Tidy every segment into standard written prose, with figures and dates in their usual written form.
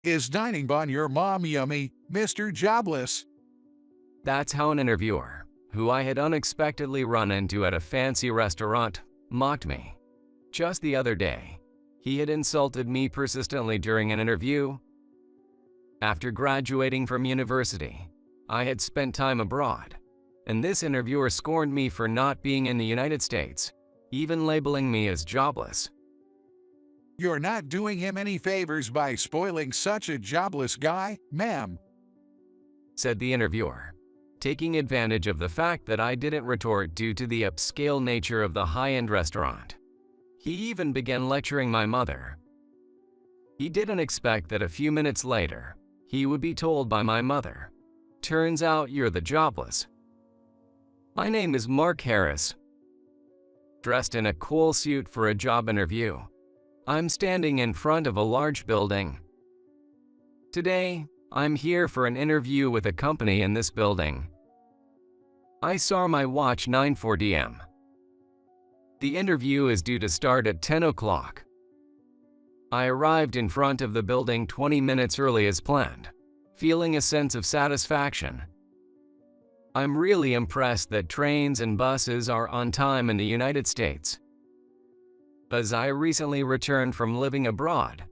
Is dining on your mom yummy, Mr. Jobless? That's how an interviewer, who I had unexpectedly run into at a fancy restaurant, mocked me. Just the other day, he had insulted me persistently during an interview. After graduating from university, I had spent time abroad, and this interviewer scorned me for not being in the United States, even labeling me as jobless. You're not doing him any favors by spoiling such a jobless guy, ma'am, said the interviewer, taking advantage of the fact that I didn't retort due to the upscale nature of the high-end restaurant. He even began lecturing my mother. He didn't expect that a few minutes later, he would be told by my mother, "Turns out you're the jobless." My name is Mark Harris. Dressed in a cool suit for a job interview, I'm standing in front of a large building. Today, I'm here for an interview with a company in this building. I saw my watch 9:40 am. The interview is due to start at 10 o'clock. I arrived in front of the building 20 minutes early as planned, feeling a sense of satisfaction. I'm really impressed that trains and buses are on time in the United States, as I recently returned from living abroad.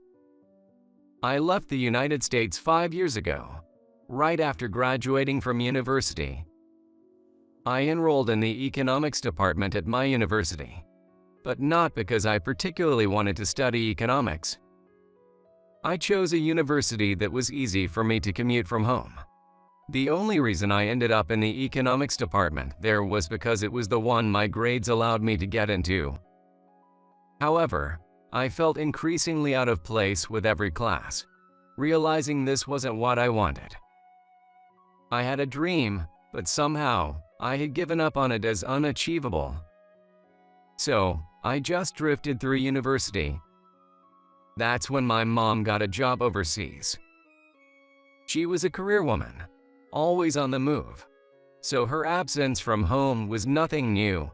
I left the United States 5 years ago, right after graduating from university. I enrolled in the economics department at my university, but not because I particularly wanted to study economics. I chose a university that was easy for me to commute from home. The only reason I ended up in the economics department there was because it was the one my grades allowed me to get into. However, I felt increasingly out of place with every class, realizing this wasn't what I wanted. I had a dream, but somehow, I had given up on it as unachievable. So, I just drifted through university. That's when my mom got a job overseas. She was a career woman, always on the move, so her absence from home was nothing new.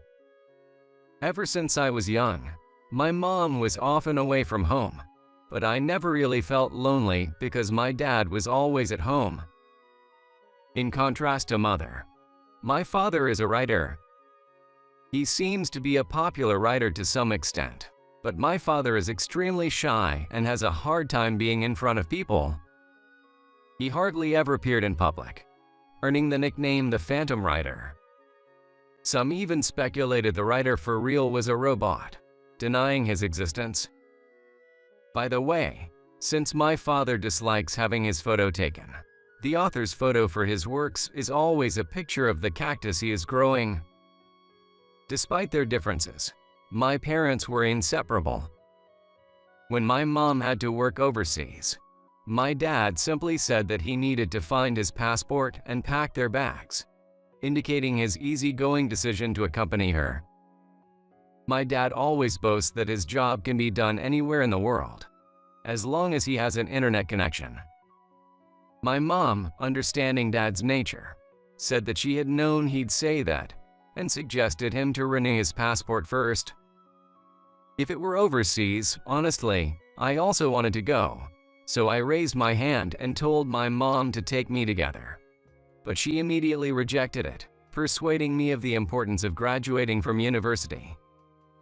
Ever since I was young, my mom was often away from home, but I never really felt lonely because my dad was always at home. In contrast to mother, my father is a writer. He seems to be a popular writer to some extent, but my father is extremely shy and has a hard time being in front of people. He hardly ever appeared in public, earning the nickname the Phantom Writer. Some even speculated the writer for real was a robot, denying his existence. By the way, since my father dislikes having his photo taken, the author's photo for his works is always a picture of the cactus he is growing. Despite their differences, my parents were inseparable. When my mom had to work overseas, my dad simply said that he needed to find his passport and pack their bags, indicating his easygoing decision to accompany her. My dad always boasts that his job can be done anywhere in the world, as long as he has an internet connection. My mom, understanding Dad's nature, said that she had known he'd say that and suggested him to renew his passport first. If it were overseas, honestly, I also wanted to go, so I raised my hand and told my mom to take me together. But she immediately rejected it, persuading me of the importance of graduating from university.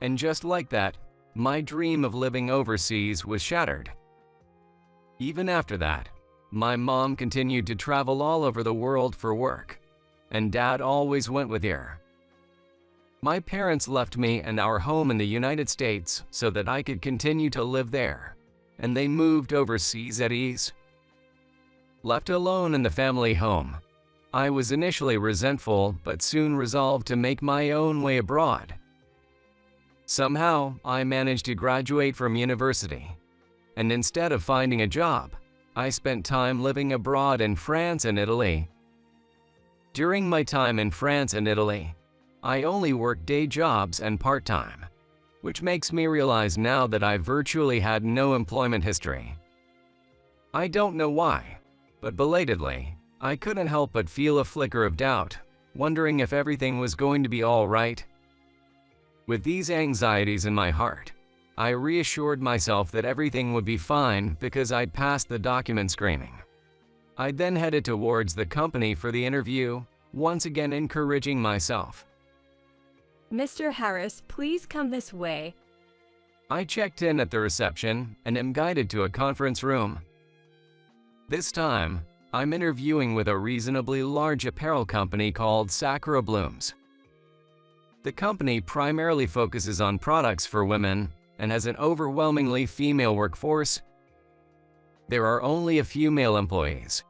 And just like that, my dream of living overseas was shattered. Even after that, my mom continued to travel all over the world for work, and Dad always went with her. My parents left me and our home in the United States so that I could continue to live there, and they moved overseas at ease. Left alone in the family home, I was initially resentful but soon resolved to make my own way abroad. Somehow, I managed to graduate from university, and instead of finding a job, I spent time living abroad in France and Italy. During my time in France and Italy, I only worked day jobs and part-time, which makes me realize now that I virtually had no employment history. I don't know why, but belatedly, I couldn't help but feel a flicker of doubt, wondering if everything was going to be all right. With these anxieties in my heart, I reassured myself that everything would be fine because I'd passed the document screening. I then headed towards the company for the interview, once again encouraging myself. Mr. Harris, please come this way. I checked in at the reception and am guided to a conference room. This time, I'm interviewing with a reasonably large apparel company called Sakura Blooms. The company primarily focuses on products for women and has an overwhelmingly female workforce. There are only a few male employees,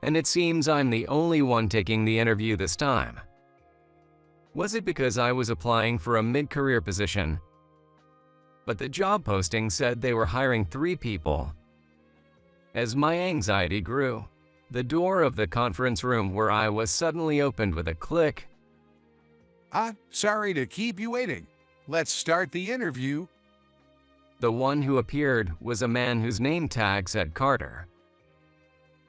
and it seems I'm the only one taking the interview this time. Was it because I was applying for a mid-career position? But the job posting said they were hiring 3 people. As my anxiety grew, the door of the conference room where I was suddenly opened with a click. Sorry to keep you waiting. Let's start the interview. The one who appeared was a man whose name tag said Carter.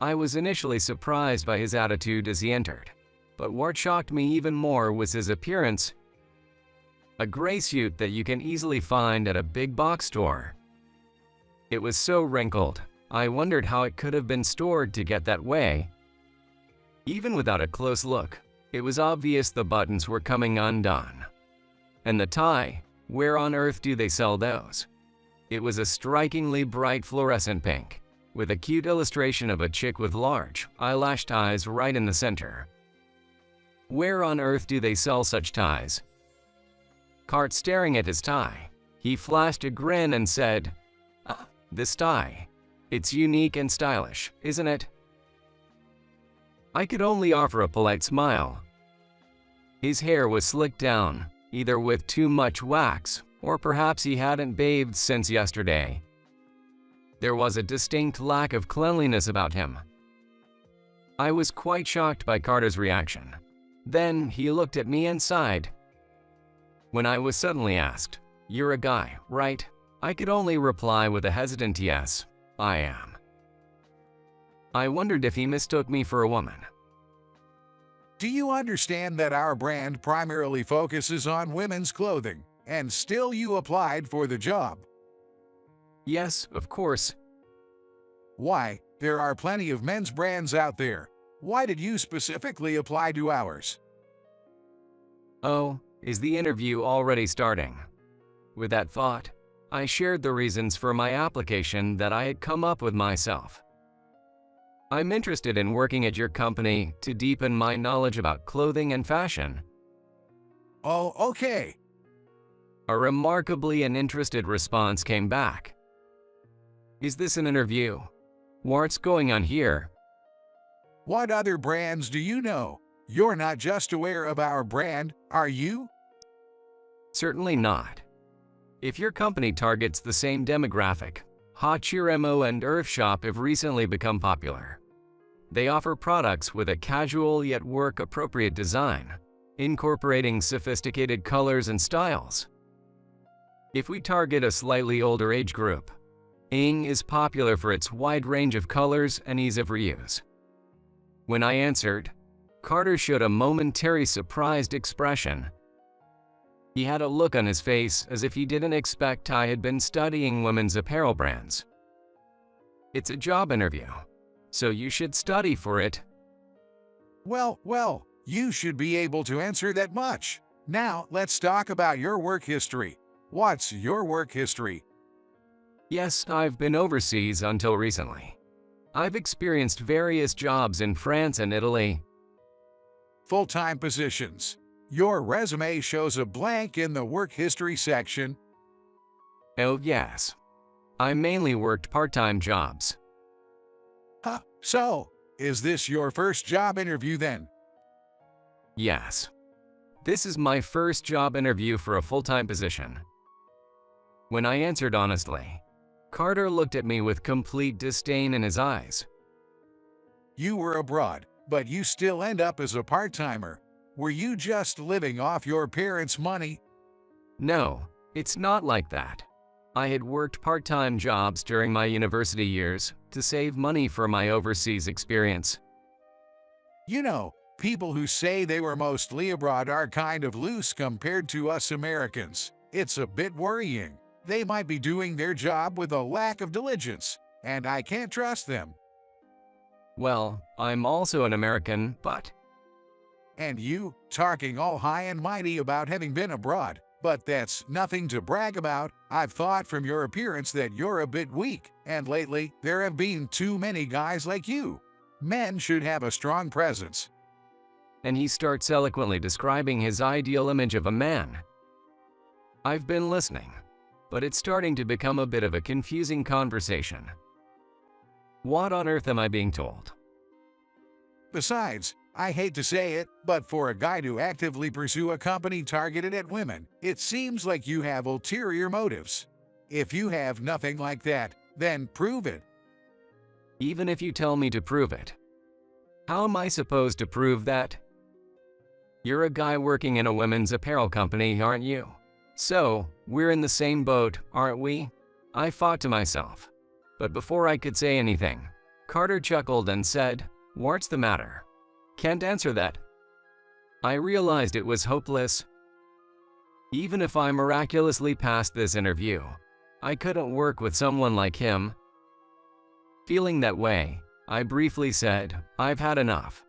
I was initially surprised by his attitude as he entered, but what shocked me even more was his appearance. A gray suit that you can easily find at a big box store. It was so wrinkled, I wondered how it could have been stored to get that way. Even without a close look, it was obvious the buttons were coming undone. And the tie, where on earth do they sell those? It was a strikingly bright fluorescent pink, with a cute illustration of a chick with large, eyelashed eyes right in the center. Where on earth do they sell such ties? Cart staring at his tie, he flashed a grin and said, "This tie. It's unique and stylish, isn't it?" I could only offer a polite smile. His hair was slicked down, either with too much wax, or perhaps he hadn't bathed since yesterday. There was a distinct lack of cleanliness about him. I was quite shocked by Carter's reaction. Then he looked at me and sighed. When I was suddenly asked, "You're a guy, right?" I could only reply with a hesitant yes, I am. I wondered if he mistook me for a woman. Do you understand that our brand primarily focuses on women's clothing, and still you applied for the job? Yes, of course. Why, there are plenty of men's brands out there. Why did you specifically apply to ours? Oh, is the interview already starting? With that thought, I shared the reasons for my application that I had come up with myself. I'm interested in working at your company to deepen my knowledge about clothing and fashion. Oh, okay. A remarkably interested response came back. Is this an interview? What's going on here? What other brands do you know? You're not just aware of our brand, are you? Certainly not. If your company targets the same demographic, Hachiremo and Earthshop have recently become popular. They offer products with a casual yet work-appropriate design, incorporating sophisticated colors and styles. If we target a slightly older age group, Ing is popular for its wide range of colors and ease of reuse. When I answered, Carter showed a momentary surprised expression. He had a look on his face as if he didn't expect I had been studying women's apparel brands. It's a job interview, so you should study for it. Well, you should be able to answer that much. Now, let's talk about your work history. What's your work history? Yes, I've been overseas until recently. I've experienced various jobs in France and Italy. Full-time positions. Your resume shows a blank in the work history section. Oh yes. I mainly worked part-time jobs. So, is this your first job interview then? Yes. This is my first job interview for a full-time position. When I answered honestly, Carter looked at me with complete disdain in his eyes. You were abroad, but you still end up as a part-timer. Were you just living off your parents' money? No, it's not like that. I had worked part-time jobs during my university years to save money for my overseas experience. You know, people who say they were mostly abroad are kind of loose compared to us Americans. It's a bit worrying. They might be doing their job with a lack of diligence, and I can't trust them. Well, I'm also an American, but And you, talking all high and mighty about having been abroad, but that's nothing to brag about. I've thought from your appearance that you're a bit weak, and lately there have been too many guys like you. Men should have a strong presence. and he starts eloquently describing his ideal image of a man. I've been listening, but it's starting to become a bit of a confusing conversation. What on earth am I being told? Besides, I hate to say it, but for a guy to actively pursue a company targeted at women, it seems like you have ulterior motives. If you have nothing like that, then prove it. Even if you tell me to prove it. How am I supposed to prove that? You're a guy working in a women's apparel company, aren't you? So, we're in the same boat, aren't we? I thought to myself. But before I could say anything, Carter chuckled and said, "What's the matter? Can't answer that." I realized it was hopeless. Even if I miraculously passed this interview, I couldn't work with someone like him. Feeling that way, I briefly said, "I've had enough.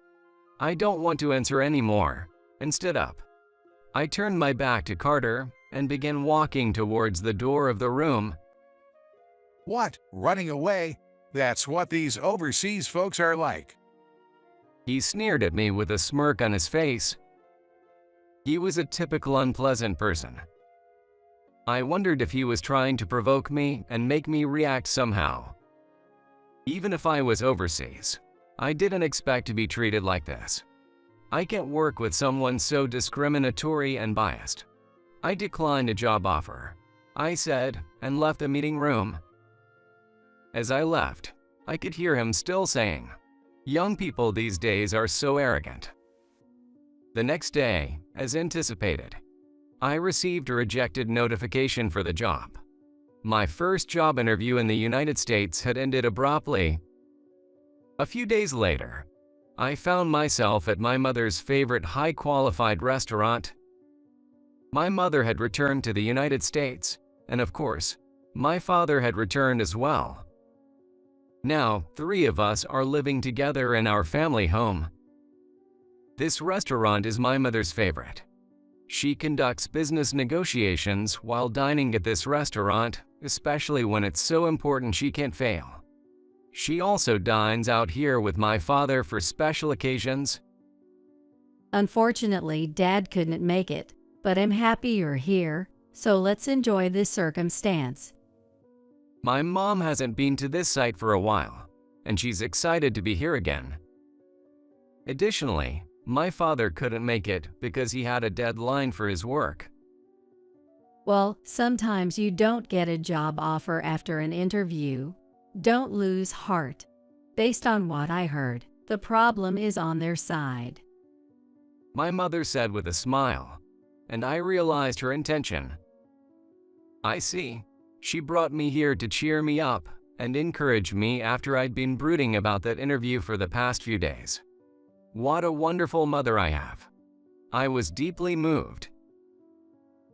I don't want to answer anymore," and stood up. I turned my back to Carter and began walking towards the door of the room. What? Running away? That's what these overseas folks are like. He sneered at me with a smirk on his face. He was a typical unpleasant person. I wondered if he was trying to provoke me and make me react somehow. Even if I was overseas, I didn't expect to be treated like this. I can't work with someone so discriminatory and biased. I declined a job offer, I said, and left the meeting room. As I left, I could hear him still saying, "Young people these days are so arrogant." The next day, as anticipated, I received a rejected notification for the job. My first job interview in the United States had ended abruptly. A few days later, I found myself at my mother's favorite high-qualified restaurant. My mother had returned to the United States, and of course, my father had returned as well. Now, 3 of us are living together in our family home. This restaurant is my mother's favorite. She conducts business negotiations while dining at this restaurant, especially when it's so important she can't fail. She also dines out here with my father for special occasions. Unfortunately, Dad couldn't make it, but I'm happy you're here, so let's enjoy this circumstance. My mom hasn't been to this site for a while, and she's excited to be here again. Additionally, my father couldn't make it because he had a deadline for his work. Well, sometimes you don't get a job offer after an interview. Don't lose heart. Based on what I heard, the problem is on their side. My mother said with a smile, and I realized her intention. I see. She brought me here to cheer me up and encourage me after I'd been brooding about that interview for the past few days. What a wonderful mother I have. I was deeply moved.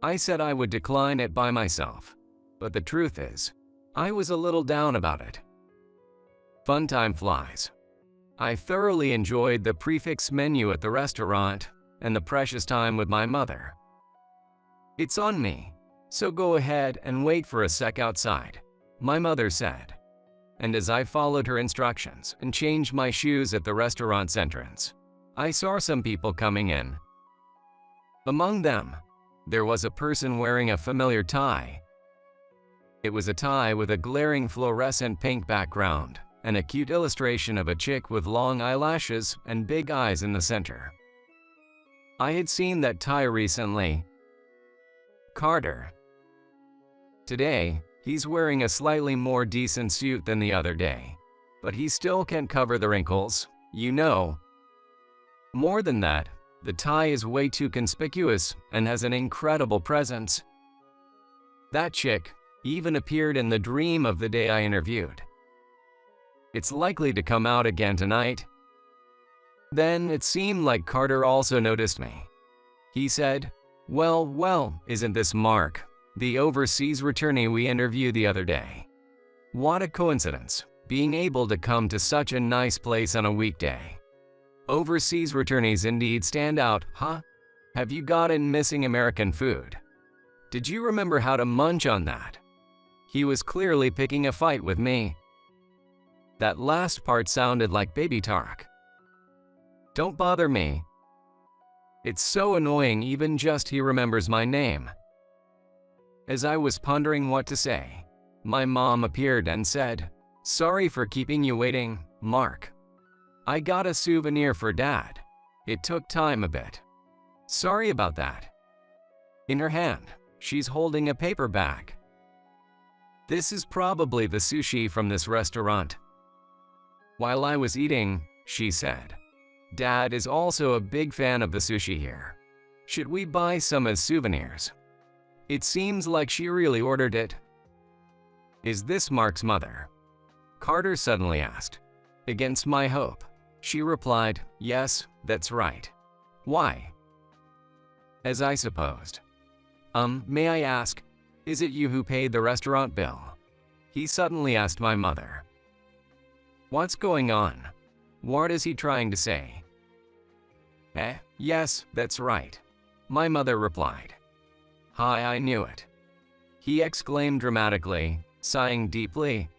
I said I would decline it by myself, but the truth is, I was a little down about it. Fun time flies. I thoroughly enjoyed the prefix menu at the restaurant and the precious time with my mother. "It's on me, so go ahead and wait for a sec outside," my mother said. And as I followed her instructions and changed my shoes at the restaurant's entrance, I saw some people coming in. Among them, there was a person wearing a familiar tie. It was a tie with a glaring fluorescent pink background and a cute illustration of a chick with long eyelashes and big eyes in the center. I had seen that tie recently. Carter. Today, he's wearing a slightly more decent suit than the other day, but he still can't cover the wrinkles, you know. More than that, the tie is way too conspicuous and has an incredible presence. That chick even appeared in the dream of the day I interviewed. It's likely to come out again tonight. Then it seemed like Carter also noticed me. He said, well, isn't this Mark? the overseas returnee we interviewed the other day. What a coincidence, being able to come to such a nice place on a weekday. Overseas returnees indeed stand out, huh? Have you gotten missing American food? Did you remember how to munch on that? He was clearly picking a fight with me. That last part sounded like baby talk. Don't bother me. It's so annoying even just he remembers my name. As I was pondering what to say, my mom appeared and said, "Sorry for keeping you waiting, Mark. I got a souvenir for Dad. It took time a bit. Sorry about that." In her hand, she's holding a paper bag. This is probably the sushi from this restaurant. While I was eating, she said, "Dad is also a big fan of the sushi here. Should we buy some as souvenirs?" It seems like she really ordered it. "Is this Mark's mother?" Carter suddenly asked. Against my hope, she replied, "Yes, that's right." "Why?" As I supposed. May I ask, is it you who paid the restaurant bill?" He suddenly asked my mother. What's going on? What is he trying to say? Yes, that's right. My mother replied. "Hi, I knew it," he exclaimed dramatically, sighing deeply.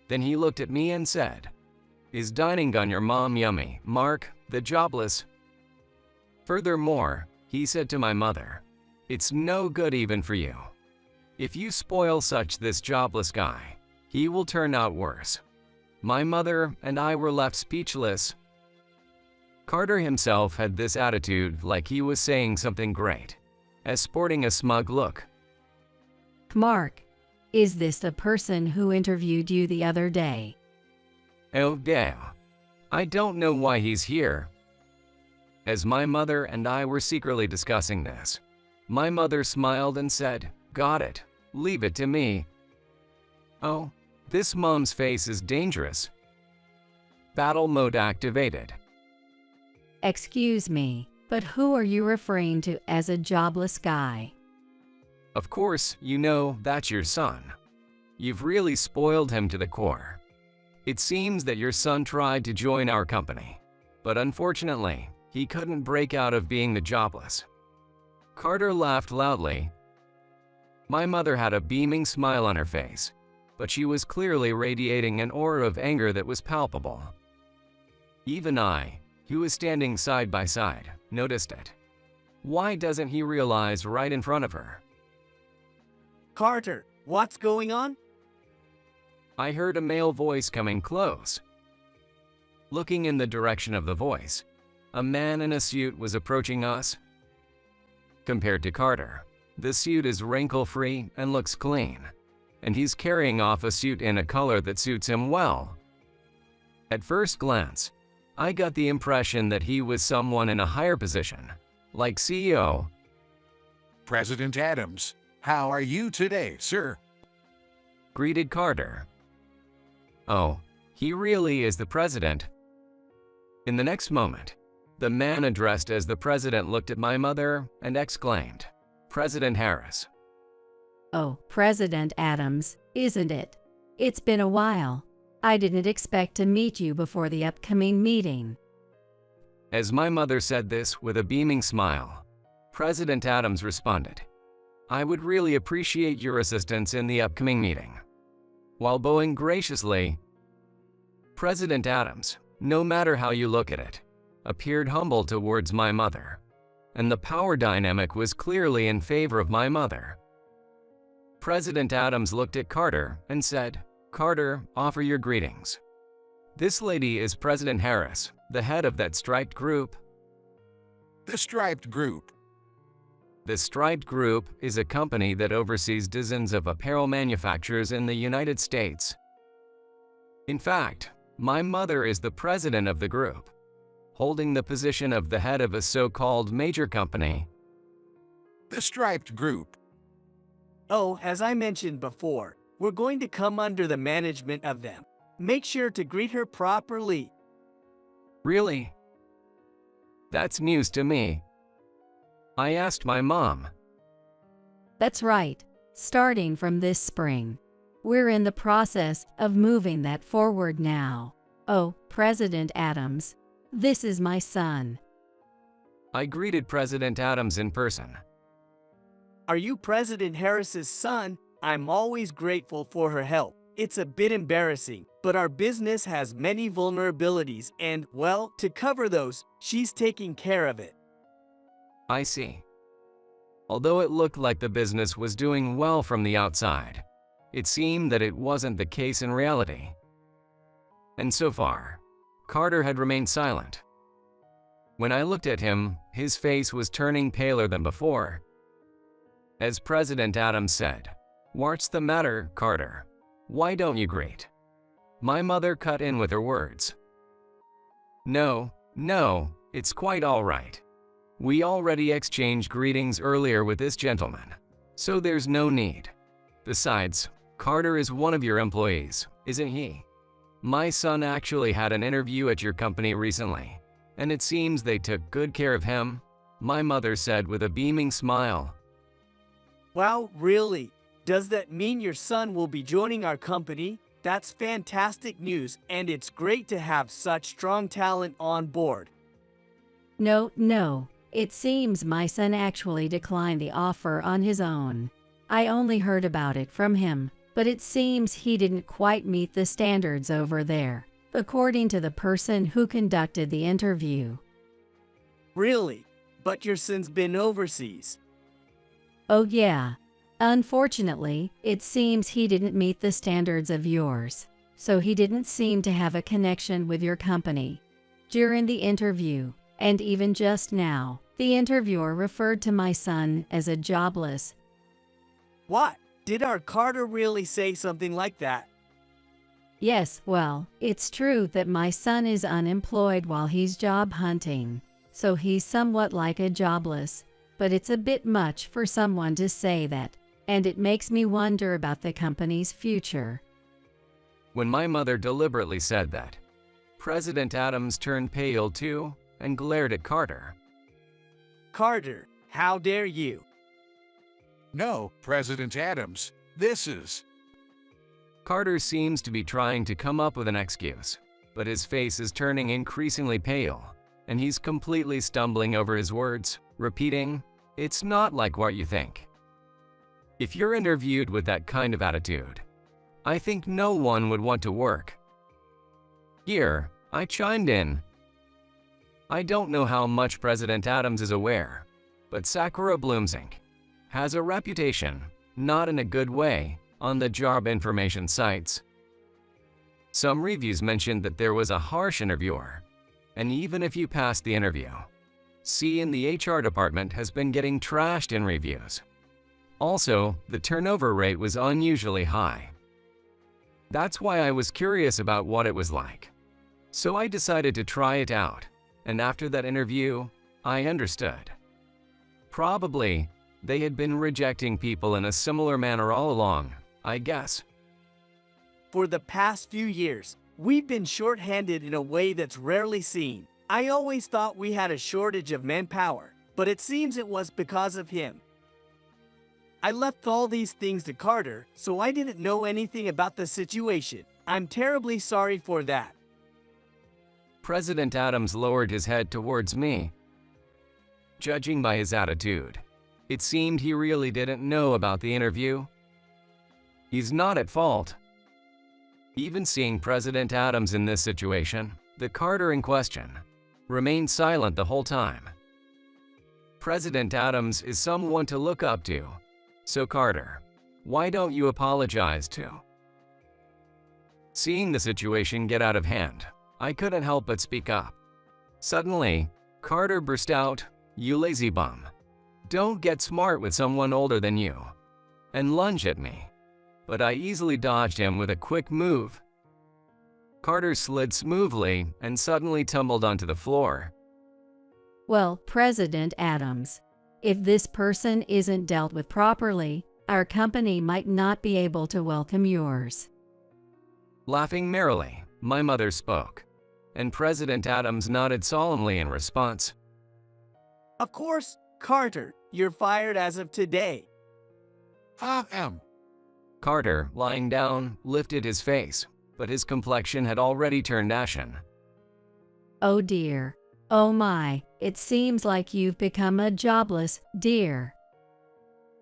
Then he looked at me and said, "Is dining on your mom yummy, Mark, the jobless?" Furthermore, he said to my mother, "It's no good even for you. If you spoil such this jobless guy, he will turn out worse." My mother and I were left speechless. Carter himself had this attitude like he was saying something great, as sporting a smug look. Mark, is this the person who interviewed you the other day? Oh damn. I don't know why he's here. As my mother and I were secretly discussing this, my mother smiled and said, "Got it. Leave it to me." Oh, this mom's face is dangerous. Battle mode activated. Excuse me, but who are you referring to as a jobless guy? Of course, you know that's your son. You've really spoiled him to the core. It seems that your son tried to join our company, but unfortunately, he couldn't break out of being the jobless. Carter laughed loudly. My mother had a beaming smile on her face, but she was clearly radiating an aura of anger that was palpable. Even I, who was standing side by side, noticed it. Why doesn't he realize right in front of her? "Carter, what's going on?" I heard a male voice coming close. Looking in the direction of the voice, a man in a suit was approaching us. Compared to Carter, the suit is wrinkle-free and looks clean, and he's carrying off a suit in a color that suits him well. At first glance, I got the impression that he was someone in a higher position, like CEO. President Adams, how are you today, sir? Greeted Carter. Oh, he really is the president. In the next moment, the man addressed as the president looked at my mother and exclaimed, "President Harris." Oh, President Adams, isn't it? It's been a while. I didn't expect to meet you before the upcoming meeting. As my mother said this with a beaming smile, President Adams responded, "I would really appreciate your assistance in the upcoming meeting." While bowing graciously, President Adams, no matter how you look at it, appeared humble towards my mother, and the power dynamic was clearly in favor of my mother. President Adams looked at Carter and said, "Carter, offer your greetings. This lady is President Harris, the head of that striped group." The Striped Group. The Striped Group is a company that oversees dozens of apparel manufacturers in the United States. In fact, my mother is the president of the group, holding the position of the head of a so-called major company. The Striped Group. Oh, as I mentioned before, we're going to come under the management of them. Make sure to greet her properly. Really? That's news to me. I asked my mom. That's right. Starting from this spring. We're in the process of moving that forward now. Oh, President Adams, this is my son. I greeted President Adams in person. Are you President Harris's son? I'm always grateful for her help. It's a bit embarrassing, but our business has many vulnerabilities and, well, to cover those, she's taking care of it. I see. Although it looked like the business was doing well from the outside, it seemed that it wasn't the case in reality. And so far, Carter had remained silent. When I looked at him, his face was turning paler than before. As President Adams said, "What's the matter, Carter? Why don't you greet?" My mother cut in with her words. No, it's quite all right. We already exchanged greetings earlier with this gentleman, so there's no need. Besides, Carter is one of your employees, isn't he? My son actually had an interview at your company recently, and it seems they took good care of him, my mother said with a beaming smile. Wow, really? Does that mean your son will be joining our company? That's fantastic news, and it's great to have such strong talent on board. No. It seems my son actually declined the offer on his own. I only heard about it from him, but it seems he didn't quite meet the standards over there, according to the person who conducted the interview. Really? But your son's been overseas. Oh yeah. Unfortunately, it seems he didn't meet the standards of yours, so he didn't seem to have a connection with your company. During the interview, and even just now, the interviewer referred to my son as a jobless. What? Did our Carter really say something like that? Yes, well, it's true that my son is unemployed while he's job hunting, so he's somewhat like a jobless, but it's a bit much for someone to say that, and it makes me wonder about the company's future. When my mother deliberately said that, President Adams turned pale too and glared at Carter. Carter, how dare you? No, President Adams, this is... Carter seems to be trying to come up with an excuse, but his face is turning increasingly pale, and he's completely stumbling over his words, repeating, "It's not like what you think." If you're interviewed with that kind of attitude, I think no one would want to work. Here, I chimed in. I don't know how much President Adams is aware, but Sakura Blooms Inc. has a reputation, not in a good way, on the job information sites. Some reviews mentioned that there was a harsh interviewer, and even if you passed the interview, C in the HR department has been getting trashed in reviews. Also, the turnover rate was unusually high. That's why I was curious about what it was like. So I decided to try it out, and after that interview, I understood. Probably, they had been rejecting people in a similar manner all along, I guess. For the past few years, we've been short-handed in a way that's rarely seen. I always thought we had a shortage of manpower, but it seems it was because of him. I left all these things to Carter, so I didn't know anything about the situation. I'm terribly sorry for that. President Adams lowered his head towards me. Judging by his attitude, it seemed he really didn't know about the interview. He's not at fault. Even seeing President Adams in this situation, the Carter in question remained silent the whole time. President Adams is someone to look up to, so Carter, why don't you apologize too? Seeing the situation get out of hand, I couldn't help but speak up. Suddenly, Carter burst out, "You lazy bum. Don't get smart with someone older than you," and lunged at me. But I easily dodged him with a quick move. Carter slid smoothly and suddenly tumbled onto the floor. Well, President Adams, if this person isn't dealt with properly, our company might not be able to welcome yours. Laughing merrily, my mother spoke, and President Adams nodded solemnly in response. Of course, Carter, you're fired as of today. Ahem. Carter, lying down, lifted his face, but his complexion had already turned ashen. Oh dear. Oh my, it seems like you've become a jobless, dear.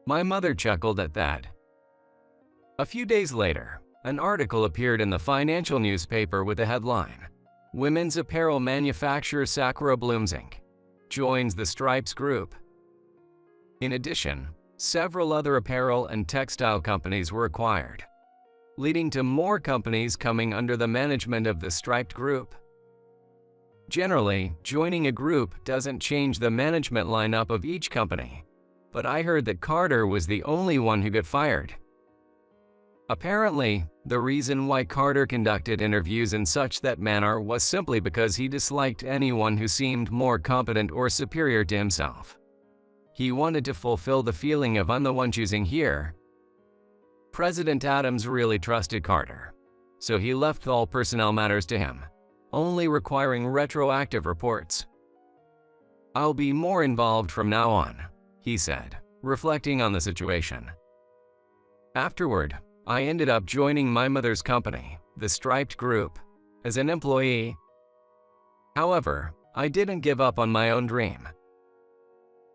My mother chuckled at that. A few days later, an article appeared in the financial newspaper with the headline, "Women's apparel manufacturer Sakura Blooms Inc. joins the Stripes Group." In addition, several other apparel and textile companies were acquired, leading to more companies coming under the management of the Striped Group. Generally, joining a group doesn't change the management lineup of each company, but I heard that Carter was the only one who got fired. Apparently, the reason why Carter conducted interviews in such that manner was simply because he disliked anyone who seemed more competent or superior to himself. He wanted to fulfill the feeling of "I'm the one choosing here." President Adams really trusted Carter, so he left all personnel matters to him, only requiring retroactive reports. "I'll be more involved from now on," he said, reflecting on the situation. Afterward, I ended up joining my mother's company, the Striped Group, as an employee. However, I didn't give up on my own dream.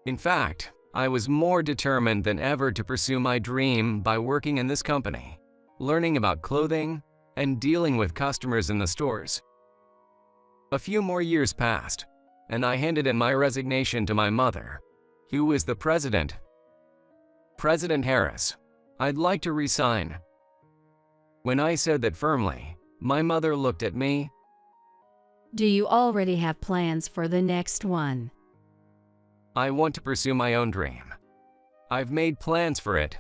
In fact, I was more determined than ever to pursue my dream by working in this company, learning about clothing, and dealing with customers in the stores. A few more years passed, and I handed in my resignation to my mother, who was the president. "President Harris, I'd like to resign." When I said that firmly, my mother looked at me. Do you already have plans for the next one? "I want to pursue my own dream. I've made plans for it."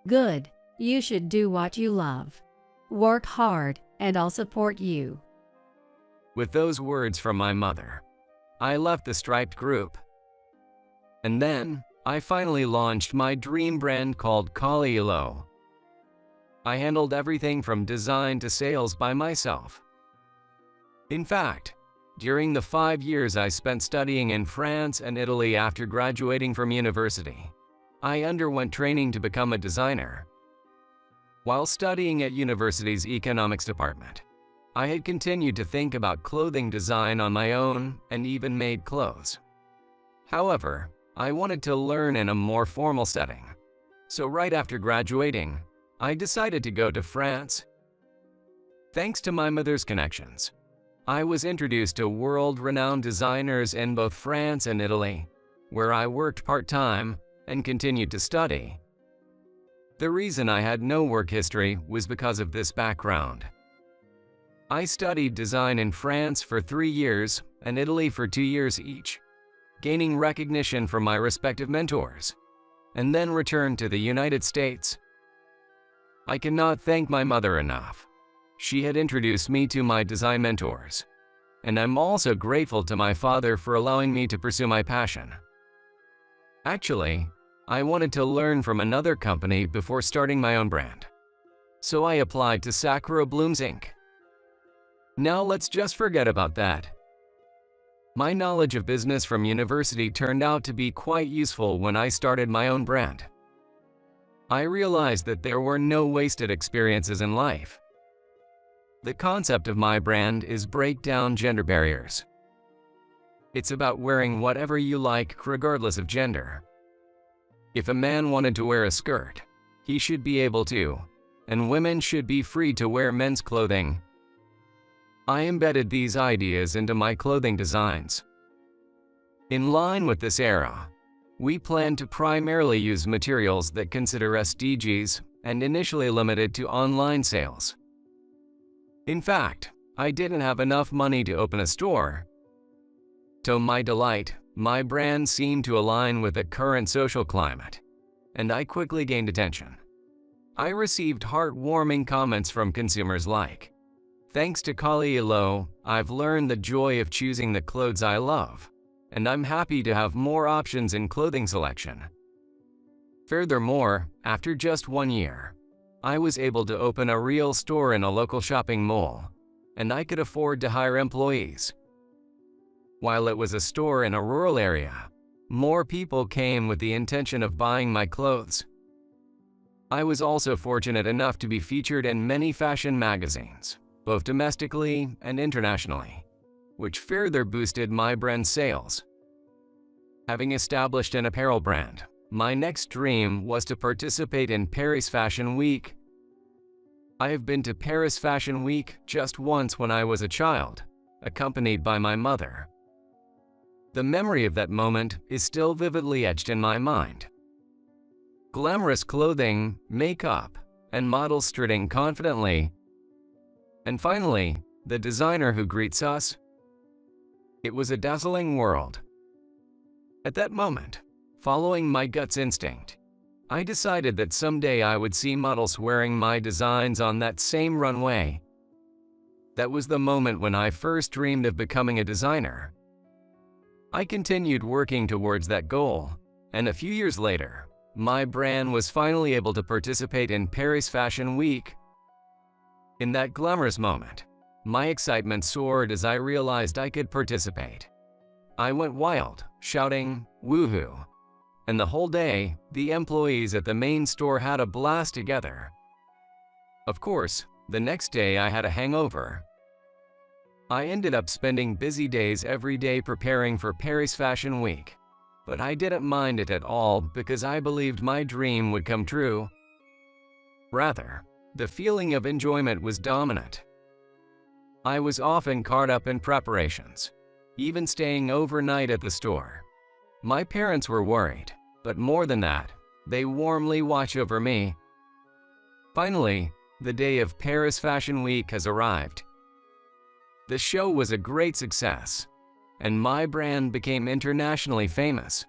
Good. You should do what you love. Work hard, and I'll support you. With those words from my mother, I left the Striped Group. And then, I finally launched my dream brand called Kaliilo. I handled everything from design to sales by myself. In fact, during the 5 years I spent studying in France and Italy after graduating from university, I underwent training to become a designer. While studying at university's economics department, I had continued to think about clothing design on my own and even made clothes. However, I wanted to learn in a more formal setting, so right after graduating, I decided to go to France. Thanks to my mother's connections, I was introduced to world-renowned designers in both France and Italy, where I worked part-time and continued to study. The reason I had no work history was because of this background. I studied design in France for 3 years and Italy for 2 years each, gaining recognition from my respective mentors, and then returned to the United States. I cannot thank my mother enough. She had introduced me to my design mentors, and I'm also grateful to my father for allowing me to pursue my passion. Actually, I wanted to learn from another company before starting my own brand, so I applied to Sakura Blooms Inc. Now let's just forget about that. My knowledge of business from university turned out to be quite useful when I started my own brand. I realized that there were no wasted experiences in life. The concept of my brand is break down gender barriers. It's about wearing whatever you like regardless of gender. If a man wanted to wear a skirt, he should be able to, and women should be free to wear men's clothing. I embedded these ideas into my clothing designs. In line with this era, we plan to primarily use materials that consider SDGs and initially limited to online sales. In fact, I didn't have enough money to open a store. To my delight, my brand seemed to align with the current social climate, and I quickly gained attention. I received heartwarming comments from consumers like, "Thanks to Kaliilo, I've learned the joy of choosing the clothes I love, and I'm happy to have more options in clothing selection." Furthermore, after just 1 year, I was able to open a real store in a local shopping mall, and I could afford to hire employees. While it was a store in a rural area, more people came with the intention of buying my clothes, I was also fortunate enough to be featured in many fashion magazines, both domestically and internationally, which further boosted my brand's sales. Having established an apparel brand, my next dream was to participate in Paris Fashion Week. I have been to Paris Fashion Week just once when I was a child, accompanied by my mother. The memory of that moment is still vividly etched in my mind. Glamorous clothing, makeup, and models strutting confidently. And finally, the designer who greets us. It was a dazzling world. At that moment, following my gut's instinct, I decided that someday I would see models wearing my designs on that same runway. That was the moment when I first dreamed of becoming a designer. I continued working towards that goal, and a few years later, my brand was finally able to participate in Paris Fashion Week. In that glamorous moment, my excitement soared as I realized I could participate. I went wild, shouting, "Woohoo!" And the whole day, the employees at the main store had a blast together. Of course, the next day I had a hangover. I ended up spending busy days every day preparing for Paris Fashion Week, but I didn't mind it at all because I believed my dream would come true. Rather, the feeling of enjoyment was dominant. I was often caught up in preparations, even staying overnight at the store. My parents were worried, but more than that, they warmly watch over me. Finally, the day of Paris Fashion Week has arrived. The show was a great success, and my brand became internationally famous.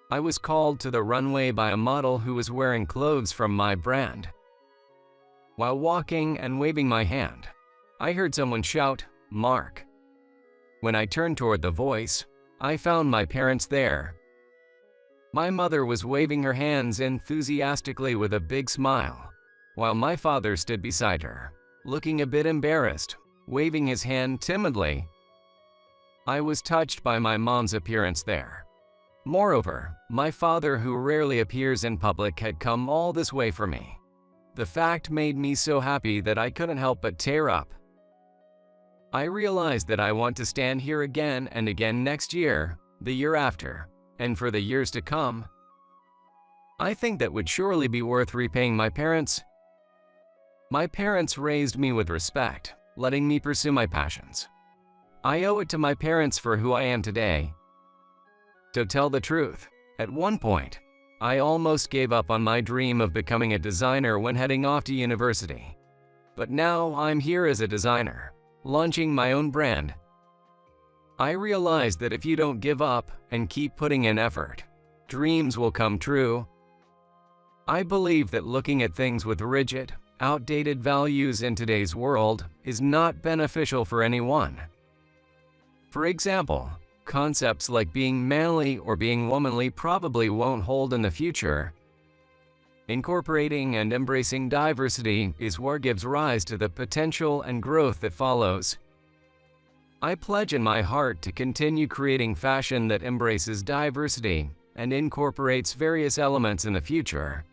I was called to the runway by a model who was wearing clothes from my brand. While walking and waving my hand, I heard someone shout, "Mark." When I turned toward the voice, I found my parents there. My mother was waving her hands enthusiastically with a big smile, while my father stood beside her, looking a bit embarrassed, waving his hand timidly. I was touched by my mom's appearance there. Moreover, my father, who rarely appears in public, had come all this way for me. The fact made me so happy that I couldn't help but tear up. I realized that I want to stand here again and again next year, the year after, and for the years to come. I think that would surely be worth repaying my parents. My parents raised me with respect, letting me pursue my passions. I owe it to my parents for who I am today. To tell the truth, at one point, I almost gave up on my dream of becoming a designer when heading off to university. But now I'm here as a designer, launching my own brand. I realized that if you don't give up and keep putting in effort, dreams will come true. I believe that looking at things with rigid, outdated values in today's world is not beneficial for anyone. For example, concepts like being manly or being womanly probably won't hold in the future. Incorporating and embracing diversity is what gives rise to the potential and growth that follows. I pledge in my heart to continue creating fashion that embraces diversity and incorporates various elements in the future.